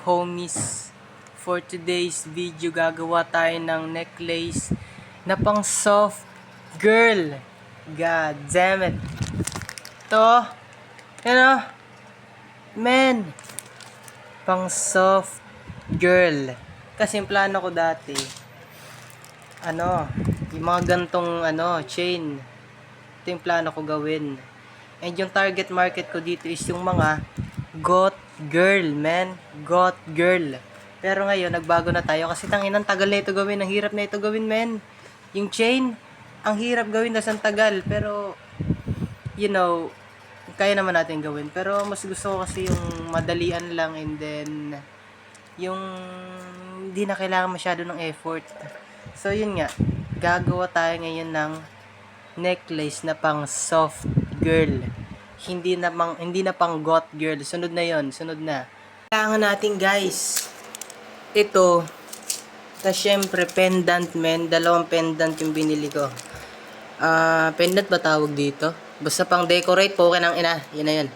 homies? For today's video, gagawa tayo ng necklace na pang soft girl. God damn it. To, men, pang soft girl. Kasi yung plano ko dati, yung mga gantong chain. Ito yung plano ko gawin. And yung target market ko dito is yung mga goth girl, man. Goth girl. Pero ngayon, nagbago na tayo kasi tanginang tagal na ito gawin. Ang hirap na ito gawin, man. Yung chain, ang hirap gawin na ang tagal. Pero, kaya naman natin gawin. Pero mas gusto ko kasi yung madalian lang and then, yung hindi na kailangan masyado ng effort. So, yun nga. Gagawa tayo ngayon ng necklace na pang soft girl. Hindi na pang goth girl. Sunod na 'yon, sunod na. Kailangan natin, guys. Ito, syempre pendant, men. Dalawang pendant yung binili ko. Pendant ba tawag dito? Basta pang decorate po ng ina. Yun na yun.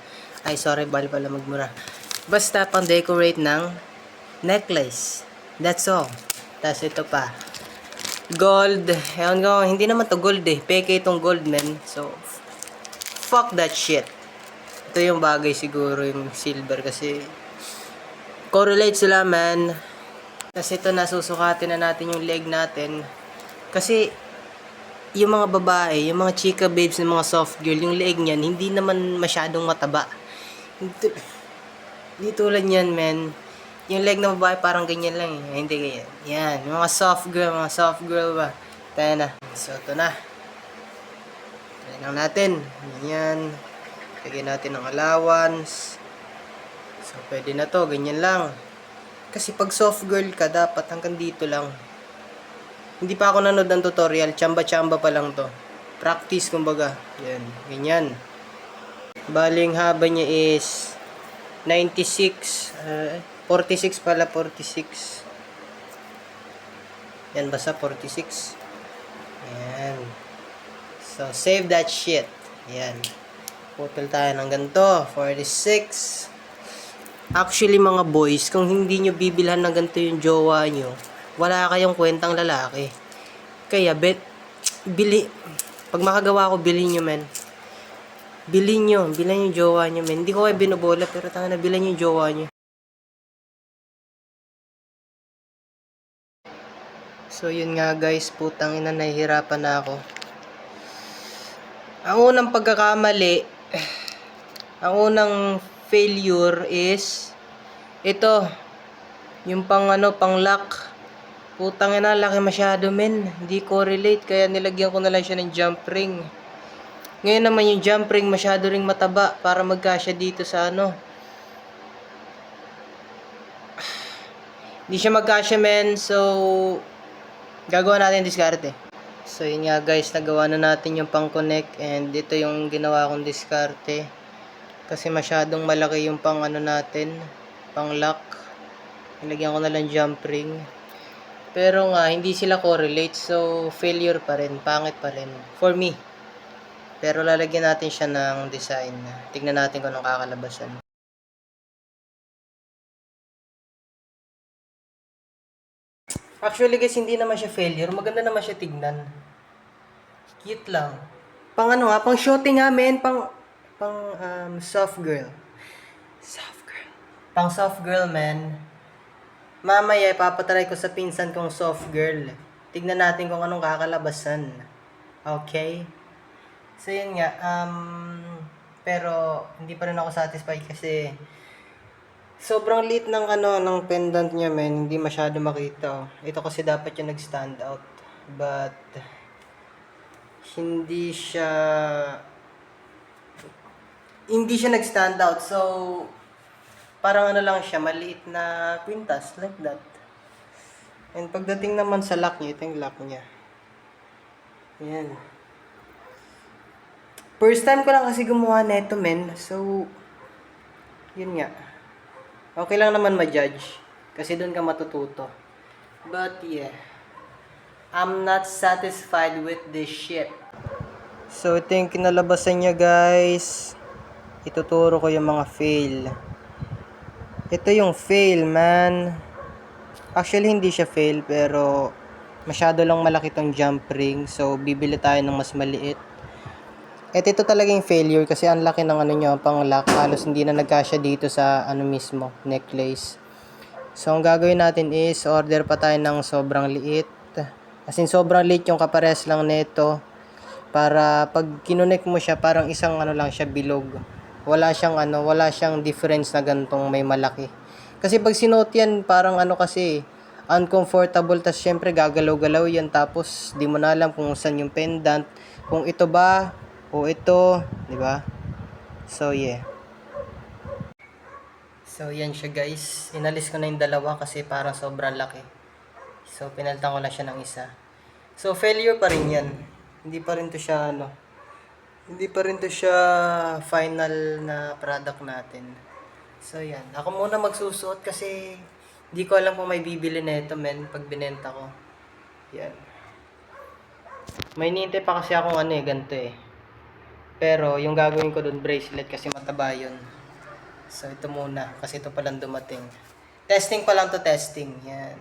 Ay, sorry, bali pala magmura. Basta pang decorate ng necklace. That's all. Tapos ito pa. Gold. Ewan ko, hindi naman to gold eh. Peke itong gold, men. So, fuck that shit. Ito yung bagay siguro, yung silver kasi correlate sila, man. Kasi ito nasusukatin na natin yung leg natin. Kasi yung mga babae, yung mga chika babes ng mga soft girl, yung leg niyan hindi naman masyadong mataba. Hindi tulad niyan, man. Yung leg ng babae parang ganyan lang eh. Hindi ganyan. Yan, yung mga soft girl ba. Tayo na. So ito na. Tayo lang natin. Yan. Lagyan natin ng allowance. So, pwede na to. Ganyan lang. Kasi pag soft girl ka, dapat hanggang dito lang. Hindi pa ako nanood ng tutorial. Chamba-chamba pa lang to. Practice, kumbaga. Yan. Ganyan. Baling haba niya is 96. 46 pala. 46. Yan, basta 46. Yan. So, save that shit. Yan. Putol tayo ng ganito. 46. Actually, mga boys, kung hindi nyo bibilhan ng ganito yung jowa nyo, wala kayong kwentang lalaki. Kaya, bili. Pag makagawa ko, bilhin nyo, men. Bilhin nyo yung jowa nyo, men. Hindi ko kayo binubola, pero tanga na, bilhin nyo yung jowa nyo. So, yun nga, guys. Putang ina, nahihirapan na ako. Ang unang pagkakamali, ang unang failure is ito, yung pang lock. Putang ina, laki masyado, men. Hindi correlate, kaya nilagyan ko na lang siya ng jump ring. Ngayon naman yung jump ring masyado ring mataba para magkasya dito sa Hindi siya magkasya, men. So, gagawa natin diskarte. So, yun nga, guys, nagawa na natin yung pang-connect and ito yung ginawa kong diskarte. Kasi masyadong malaki yung pang natin, pang lock. Nilagyan ko na lang jump ring. Pero nga, hindi sila correlate. So, failure pa rin. Pangit pa rin. For me. Pero lalagyan natin siya ng design. Tignan natin kung anong kakalabasan. Actually, guys, hindi naman siya failure. Maganda naman siya tignan. Cute lang. Pang pang shooting men. Pang soft girl. Soft girl. Pang soft girl, man. Mamaya, ipapatry ko sa pinsan kong soft girl. Tignan natin kung anong kakalabasan. Okay? So, yun nga. Pero, hindi pa rin ako satisfied kasi sobrang liit ng ng pendant niya, men. Hindi masyado makita. Ito kasi dapat yung nag-stand out. But, hindi siya nag-stand out. So, parang lang siya, maliit na kwintas, like that. And pagdating naman sa lock niya, ito yung lock niya. Ayan. First time ko lang kasi gumawa nito, men. So, yun nga. Okay lang naman ma-judge. Kasi doon ka matututo. But, yeah. I'm not satisfied with this shit. So, ito yung kinalabasan niya, guys. Ituturo ko yung mga fail. Ito yung fail, man. Actually, hindi siya fail, pero masyado lang malaki tong jump ring. So, bibili tayo ng mas maliit. At ito talaga yung failure kasi ang laki ng ano nyo, pang lock. Halos hindi na nagkasya dito sa ano mismo, necklace. So, ang gagawin natin is order pa tayo ng sobrang liit. As in, sobrang liit yung kapares lang nito. Para pag kinonek mo siya, parang isang ano lang siya, bilog. Wala siyang difference na gantong may malaki. Kasi pag sinuot yan, parang ano kasi, uncomfortable. Tas syempre gagalaw-galaw yan. Tapos di mo na alam kung saan yung pendant. Kung ito ba, o ito, di ba? So, yeah. So, yan siya guys. Inalis ko na yung dalawa kasi parang sobrang laki. So, pinalitan ko lang siya ng isa. So, failure pa rin yan. Hindi pa rin to siya, hindi pa rin to siya final na product natin. So, yan. Ako muna magsusuot kasi hindi ko alam kung may bibili na ito, men, pag binenta ko. Yan. May nintay pa kasi akong ganito eh. Pero, yung gagawin ko dun, bracelet kasi mataba yun. So, ito muna. Kasi ito palang dumating. Testing pa lang to, testing. Yan.